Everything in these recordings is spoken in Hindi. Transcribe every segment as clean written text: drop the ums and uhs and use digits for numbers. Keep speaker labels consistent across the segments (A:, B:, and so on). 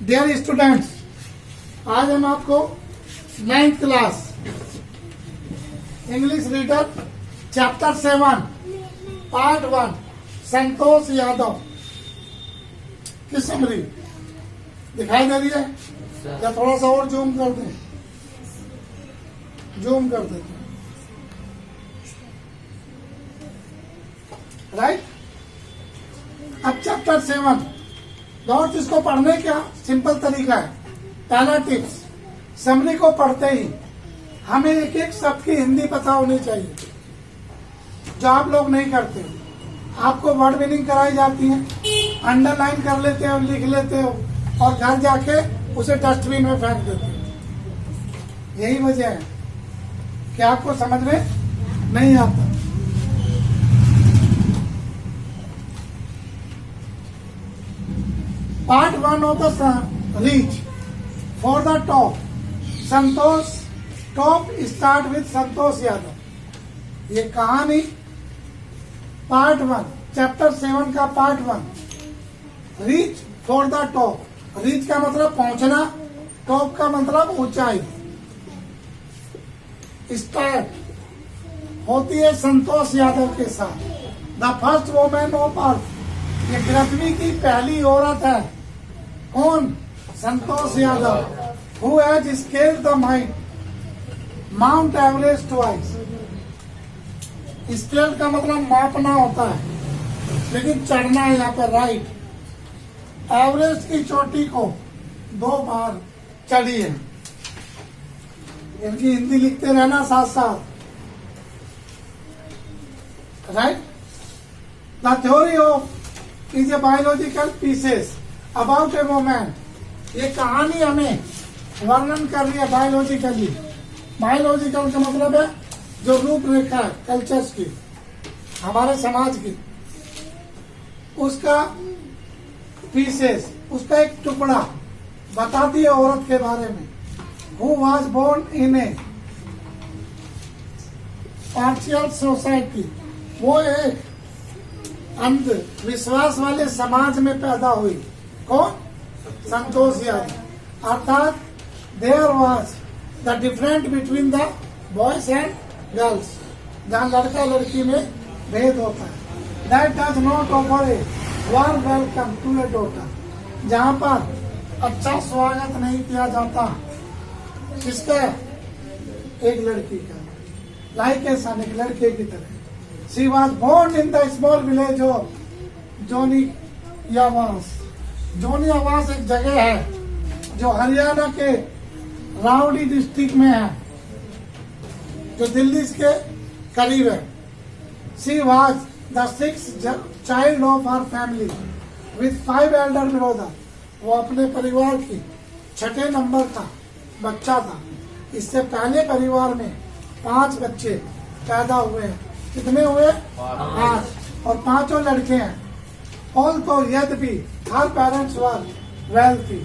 A: डियर स्टूडेंट्स, आज हम आपको 9th class English reader chapter 7 part 1 Santosh Yadav की समरी दिखाई दे रही है या थोड़ा सा और जूम कर दें? जूम कर देते हैं, राइट। अब चैप्टर 7 नोट्स इसको पढ़ने का सिंपल तरीका है। पहला टिप्स, समरी को पढ़ते ही हमें एक एक शब्द की हिंदी पता होनी चाहिए, जो आप लोग नहीं करते। आपको वर्ड मीनिंग कराई जाती है, अंडरलाइन कर लेते हो, लिख लेते हो और घर जाके उसे डस्टबिन में फेंक देते हो। यही वजह है कि आपको समझ में नहीं आता। Part 1 of the reach for the top Santosh. Top start with Santosh Yadav. ये कहानी पार्ट 1 चैप्टर 7 का part 1 reach for the top. Reach का मतलब पहुंचना, टॉप का मतलब ऊंचाई। स्टार्ट होती है संतोष यादव के साथ। The first women of earth. ये पृथ्वी की पहली औरत है। कौन? Santosh Yadav. Who has scaled the Mount Everest twice. Scale का मतलब मापना होता है, लेकिन चढ़ना है यहाँ पर, राइट। एवरेस्ट की चोटी को 2 बार चढ़ी है। इनकी हिंदी लिखते रहना साथ साथ, right. The theory of is a biological pieces about a woman. ये कहानी हमें वर्णन कर रही है बायोलॉजिकली। बायोलॉजिकल का मतलब है जो रूपरेखा है कल्चर्स की, हमारे समाज की, उसका पीसेस, उसका एक टुकड़ा बताती है औरत के बारे में। Who was born in a partial society. वो एक अंधविश्वास वाले समाज में पैदा हुई। कौन? संतोष यादव। अर्थात there was the different between the boys and girls. जहाँ लड़का लड़की में भेद होता है। That does not offer a warm welcome to a daughter. जहाँ पर अच्छा स्वागत नहीं किया जाता किसका? एक लड़की का, लाइक ए सन, एक लड़के की तरह। She was born in the small village of Joniawas. Joniawas एक जगह है जो हरियाणा के रावड़ी डिस्ट्रिक्ट में है, जो दिल्ली के करीब है। She was the 6th child of her family with 5 Elder brother. वो अपने परिवार की 6ठे नंबर का बच्चा था। इससे पहले परिवार में 5 बच्चे पैदा हुए हैं। कितने हुए? 5, और 5 लड़के हैं। ऑल तो यद्यपि हर पेरेंट्स वर वेल्थी।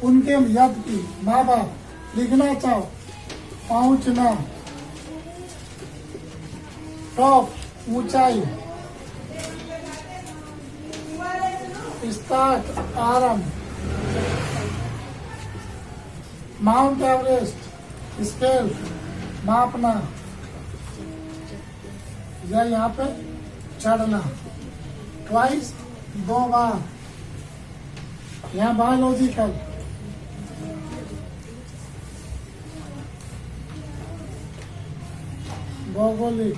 A: उनके यद्यपि माँ बाप, लिखना चाहो, पहुंचना, टॉप ऊंचाई, स्टार्ट आरंभ, माउंट एवरेस्ट स्केल मापना, या यहाँ पे चढ़ना, ट्वाइस 2 बार, यहाँ बायोलॉजिकल, भौगोलिक,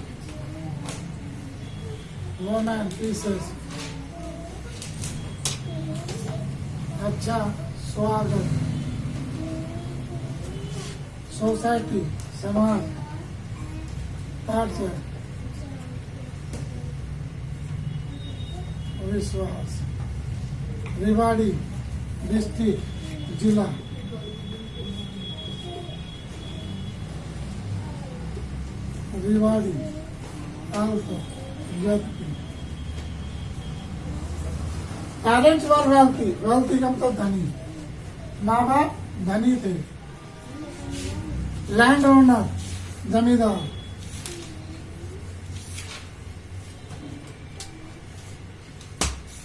A: वुमेन पीसेस, अच्छा स्वागत, सोसाइटी समाज, पार्षद, विश्वास, रेवाड़ी डिस्ट्रिक्ट जिला, रेवाड़ी आल्टो यद्यपि। Parents were wealthy. वेल्थी का मतलब धनी, माँ बाप धनी थे। लैंड ओनर जमींदार।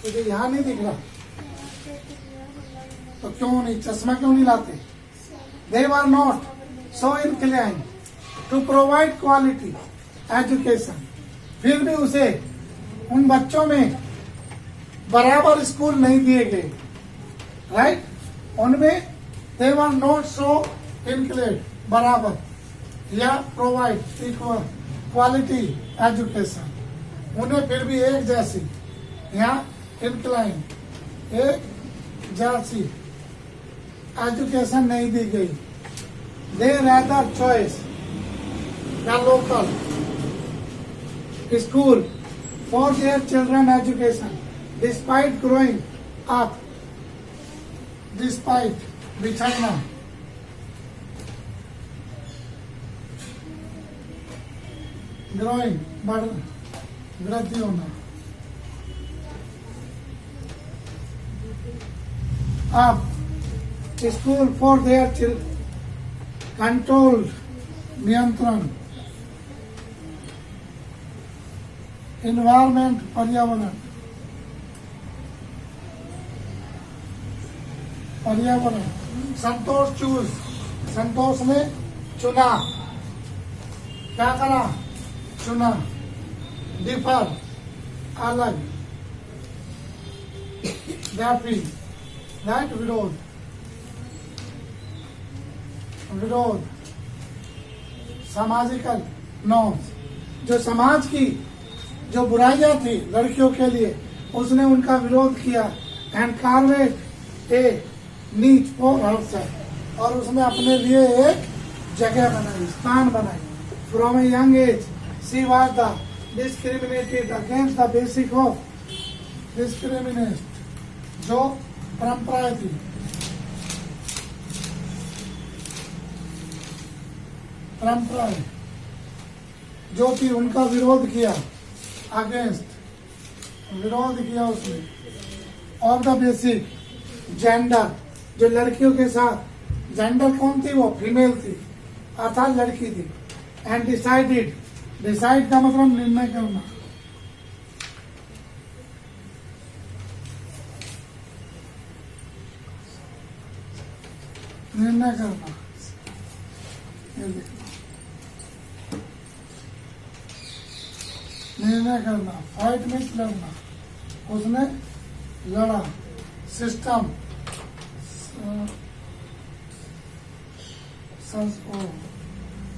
A: मुझे यहाँ नहीं दिख रहा। तो क्यों नहीं, चश्मा क्यों नहीं लाते? They were not so inclined to provide quality education. फिर भी उसे उन बच्चों में बराबर स्कूल नहीं दिए गए, राइट? उनमें they were not so inclined बराबर या प्रोवाइड इक्वल क्वालिटी एजुकेशन, उन्हें फिर भी एक जैसी या इंक्लाइन एक जैसी एजुकेशन नहीं दी गई। They rather choice the local school for their children education despite growing up, despite बिछाना, ग्रोइंग वृद्धि होना, अब school for their children controlled नियंत्रण, इन्वायरमेंट पर्यावरण, संतोष चूज, संतोष ने चुना, क्या करा? चुना। डिफर अलग, दैफी दैट विरोध, विरोध, सामाजिकल नॉर्म्स, जो समाज की जो बुराइयां थी लड़कियों के लिए उसने उनका विरोध किया। एंड कार्वेट ए नीच फॉर हरसेल्फ, और उसने अपने लिए एक जगह बनाई, स्थान बनाई। From a young age she was the discriminated against the basic of discriminate, जो परंपराएं थी, परंपराएं जो थी उनका विरोध किया, अगेंस्ट विरोध किया उसने। ऑफ द बेसिक जेंडर, जो लड़कियों के साथ, जेंडर कौन थी? वो फीमेल थी, अर्थात लड़की थी। एंड डिसाइडेड, डिसाइड का मतलब निर्णय करना, निर्णय करना, ये देखना, निर्णय करना, फाइट में लड़ना, उसने लड़ा। सिस्टम,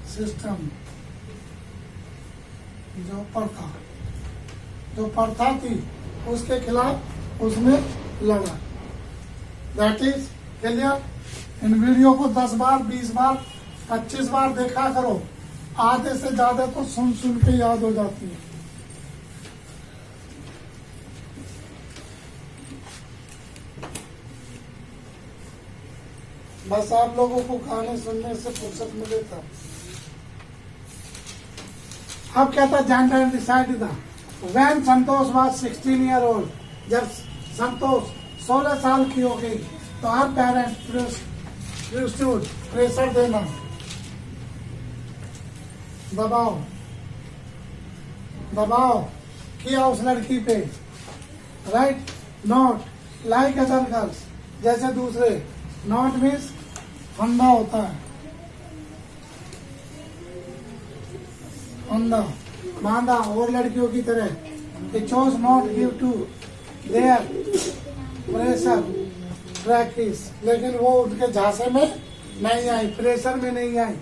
A: सिस्टम जो प्रथा थी उसके खिलाफ उसने लड़ा। That is clear. In video को 10 बार, 20 बार, 25 बार देखा करो, आधे से ज्यादा तो सुन सुन के याद हो जाती है। बस आप लोगों को कहानी सुनने से फुर्सत मिले था। अब क्या था? जेंडर एंड डिसाइड था। When Santosh was 16 year old, जब संतोष 16 साल की हो गई तो हर पेरेंट प्रेशर देना, दबाव, दबाव किया उस लड़की पे, right? Not like other girls, जैसे दूसरे। नॉट मीन्स फंदा होता है, फंदा बांधा, और लड़कियों की तरह। It chose not give to their pressure practice, लेकिन वो उनके झांसे में नहीं आई, प्रेशर में नहीं आई।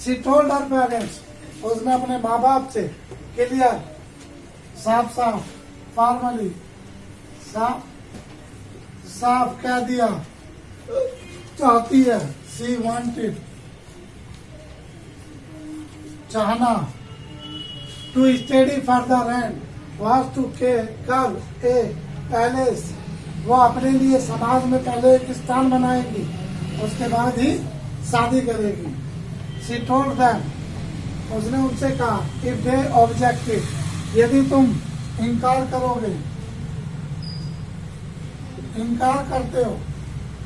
A: शी टोल्ड हर पेरेंट्स, उसने अपने माँ बाप से क्लियर, साफ साफ, फॉर्मली, साफ साफ कह दिया, चाहती है। शी वांटेड, चाहना। To study further and was to carve a palace, वो अपने लिए समाज में पहले एक स्थान बनाएगी, उसके बाद ही शादी करेगी। शी टोल्ड देम, उसने उनसे कहा, इफ दे ऑब्जेक्टेड, यदि तुम इनकार करोगे, इनकार करते हो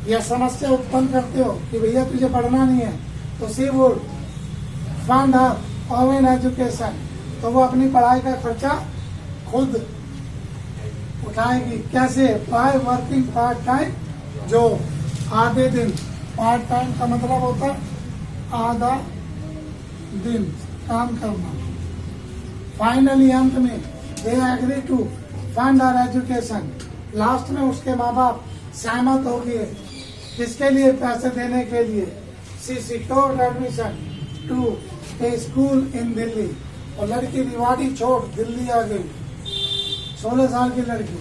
A: या समस्या उत्पन्न करते हो कि भैया तुझे पढ़ना नहीं है, तो she would fund her own education, तो वो अपनी पढ़ाई का खर्चा खुद उठाएगी। कैसे? बाय वर्किंग पार्ट टाइम जो आधे दिन, पार्ट टाइम का मतलब होता है आधा दिन काम करना। फाइनली अंत में they agree to fund our education, last में उसके माँ बाप सहमत हो गए किसके लिए, पैसे देने के लिए। She secured admission to a school in Delhi, और लड़की रिवाड़ी छोड़ दिल्ली आ गई, 16 साल की लड़की।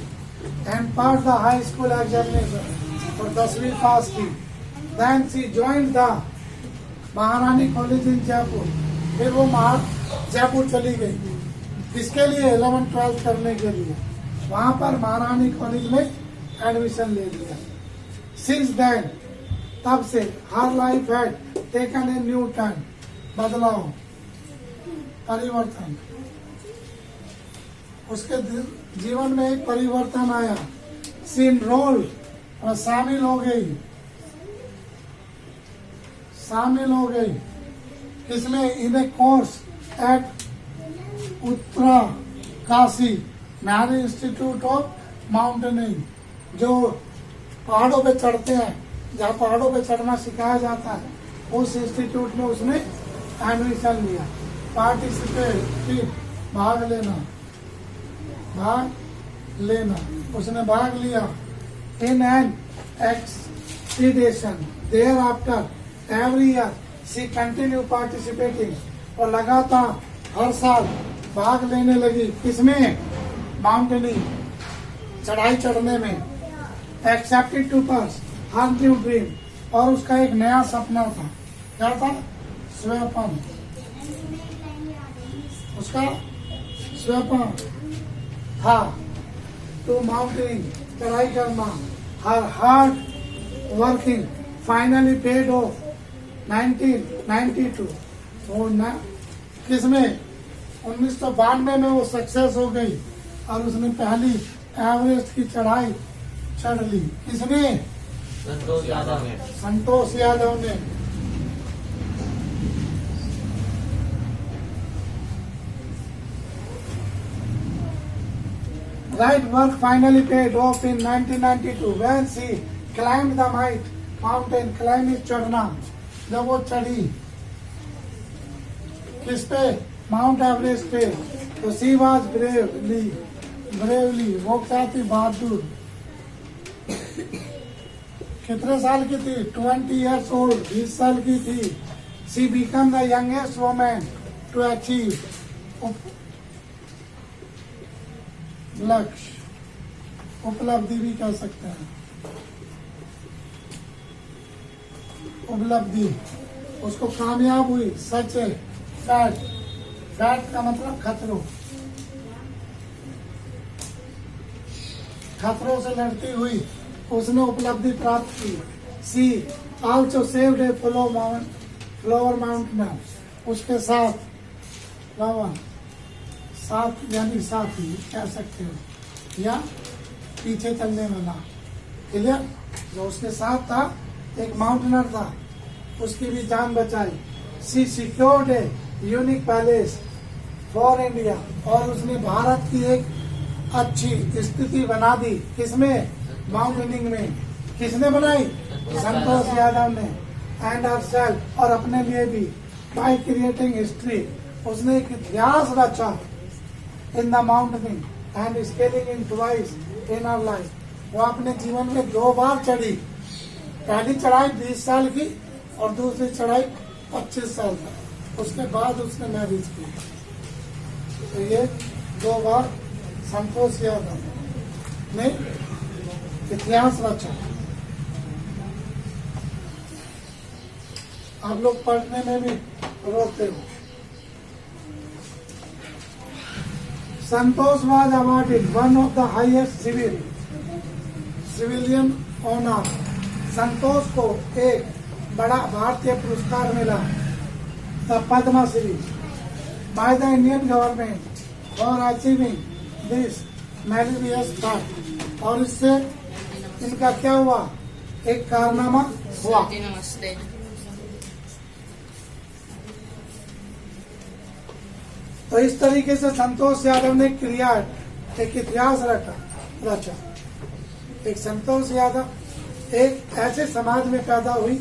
A: And pass the high school examination, और 10वीं पास की। देन शी ज्वाइंड द महारानी कॉलेज इन जयपुर, फिर वो जयपुर चली गई किसके लिए, 11th-12th करने के लिए। वहां पर महारानी कॉलेज में एडमिशन ले लिया। सिंस देन, तब से हर life had taken a new turn, बदलाव, परिवर्तन, उसके जीवन में एक परिवर्तन आया। सी एनरोल्ड, और शामिल हो गई किसमें, in a course at Uttarkashi Nehru Institute of Mountaineering, जो पहाड़ों पे चढ़ते हैं, जहाँ पहाड़ों पे चढ़ना सिखाया जाता है, उस इंस्टीट्यूट में उसने एडमिशन लिया। पार्टिसिपेट, भाग लेना, उसने भाग लिया। In an expedition, thereafter every year she continue participating, और लगातार हर साल भाग लेने लगी किसमें, माउंटेनिंग, चढ़ाई चढ़ने में। Accepted to pursue her new dream, और उसका एक नया सपना था, क्या था, स्वप्न, उसका स्वप्न था टू माउंटेनिंग, चढ़ाई करना। Her hard working finally paid off 1992, वो न किसमें, 1992 में वो सक्सेस हो गई, और उसने पहली एवरेस्ट की चढ़ाई चढ़ ली। किसने, संतोष यादव ने। Right work finally paid off in 1992 when she climbed the mountain, climb is चढ़ना, जब वो चढ़ी किस पे, माउंट एवरेस्ट पे, तो शी वॉज ब्रेवली, वो क्या थी, बहादुर। कितने साल की थी, 20 years old, 20 साल की थी। She become the youngest women to achieve लक्ष्य, उपलब्धि भी कह सकते हैं, उपलब्धि, उसको कामयाब हुई। सच है, फैट का मतलब खतरों से लड़ती हुई उसने उपलब्धि प्राप्त की। She also saved a fellow mountain, उसके साथ यानी साथी कह सकते हो, या पीछे चलने वाला, क्लियर, जो उसके साथ था एक माउंटेनर था, उसकी भी जान बचाई। She secured a unique place for India, और उसने भारत की एक अच्छी स्थिति बना दी, किसमें, माउंटेनिंग में। किसने बनाई, संतोष यादव ने। एंड हरसेल्फ, और अपने लिए भी। बाय क्रिएटिंग हिस्ट्री, उसने एक इतिहास रचा in the mountaineering and scaling in twice in our life, वो अपने जीवन में 2 बार चढ़ी। पहली चढ़ाई 20 साल की, और दूसरी चढ़ाई 25 साल का, उसके बाद उसने मैरिज की। तो ये 2 बार संतोष यादव ने इतिहास रचा। आप लोग पढ़ने में भी रोते हो। संतोष was awarded one of the highest civilian honor, संतोष को एक बड़ा भारतीय पुरस्कार मिला, the Padma Shri, by the Indian government for achieving this meritorious fact, और इससे इनका क्या हुआ, एक कारनामा हुआ।
B: नमस्ते।
A: तो इस तरीके से संतोष यादव ने एक इतिहास रचा। एक संतोष यादव एक ऐसे समाज में पैदा हुई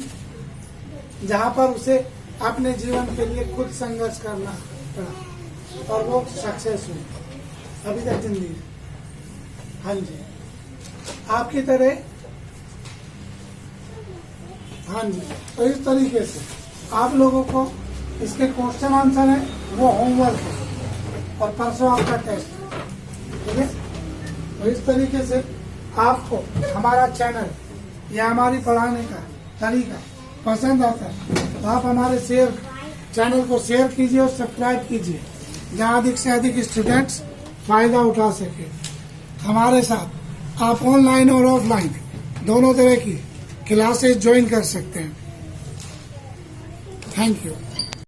A: जहां पर उसे अपने जीवन के लिए खुद संघर्ष करना पड़ा और वो सक्सेस हुई, अभी तक जिंदगी है। हाँ जी, आपकी तरह। हाँ जी, तो इस तरीके से आप लोगों को इसके क्वेश्चन आंसर है, वो होमवर्क है और परसों आपका टेस्ट है, ठीक है। तो इस तरीके से आपको हमारा चैनल या हमारी पढ़ाने का तरीका पसंद आता है तो आप हमारे चैनल को शेयर कीजिए और सब्सक्राइब कीजिए, जहाँ अधिक से अधिक स्टूडेंट्स फायदा उठा सके। हमारे साथ आप ऑनलाइन और ऑफलाइन दोनों तरह की क्लासेस ज्वाइन कर सकते हैं। Thank you.